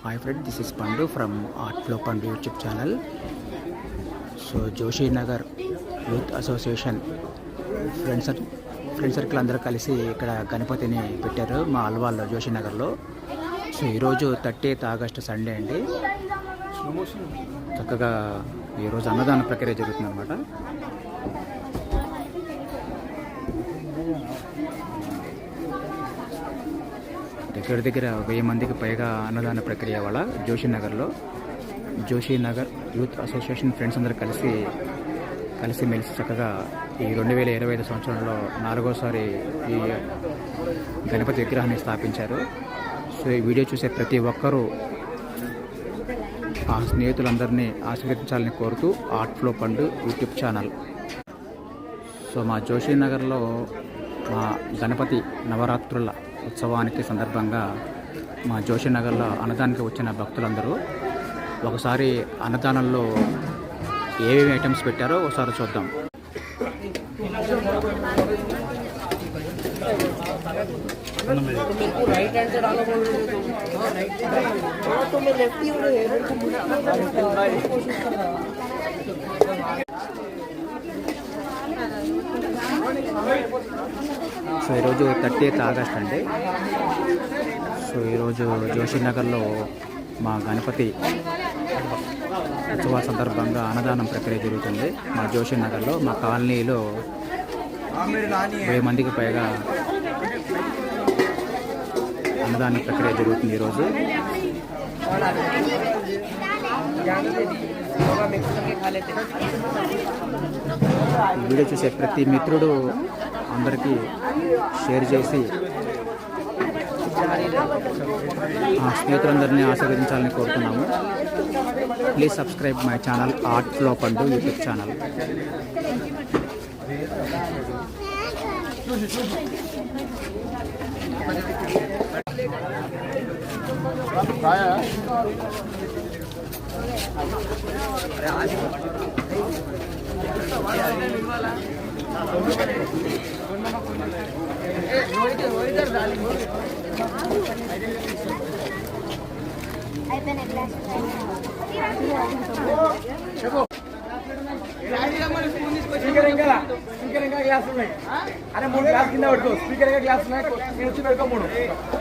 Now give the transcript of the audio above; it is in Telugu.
Hi friend, this is Pandu from Art Flow Pandu YouTube channel. So Joshi Nagar youth association friend circle అందరూ కలిసి ఇక్కడ గణపతిని పెట్టారు మా అల్వాల్లో జోషి నగర్లో. సో ఈరోజు 30th ఆగస్టు సండే అండి. చక్కగా ఈరోజు అన్నదాన ప్రక్రియ జరుగుతుంది అన్నమాట. దగ్గర 1000 మందికి పైగా అన్నదాన ప్రక్రియ వాళ్ళ Joshi Nagar youth association friends అందరూ కలిసిమెలిసి చక్కగా ఈ 2025 సంవత్సరంలో 4వసారి ఈ గణపతి విగ్రహాన్ని స్థాపించారు. సో ఈ వీడియో చూసే ప్రతి ఒక్కరూ ఆ స్నేహితులందరినీ ఆశీర్వదించాలని కోరుతూ ఆర్ట్ ఫ్లో పండు యూట్యూబ్ ఛానల్. సో మా జోషి నగర్లో మా గణపతి నవరాత్రుల ఉత్సవానికి సందర్భంగా మా జోషి నగర్లో అన్నదానానికి వచ్చిన భక్తులందరూ ఒకసారి అన్నదానంలో ఏమేమి ఐటమ్స్ పెట్టారో ఒకసారి చూద్దాం. సో ఈరోజు 30th ఆగస్ట్ అండి. సో ఈరోజు జోషి నగర్లో మా గణపతి ఉత్సవాల సందర్భంగా అన్నదానం ప్రక్రియ జరుగుతుంది. మా జోషి నగర్లో మా కాలనీలో 1000 మందికి పైగా అన్నదాన ప్రక్రియ జరుగుతుంది ఈరోజు. వీడియో చూసే ప్రతి మిత్రుడు అందరికీ షేర్ చేసి స్నేహితులందరినీ ఆశీర్వదించాలని కోరుతున్నాము. Please subscribe my channel art flow పండు యూట్యూబ్ ఛానల్. స్పీకర్ గ్లాస్ ఉన్నాయి. అరే 3 గ్లాస్ కింద పెట్టుకో. స్పీకర్ గ్లాస్ ఉన్నాయి. 3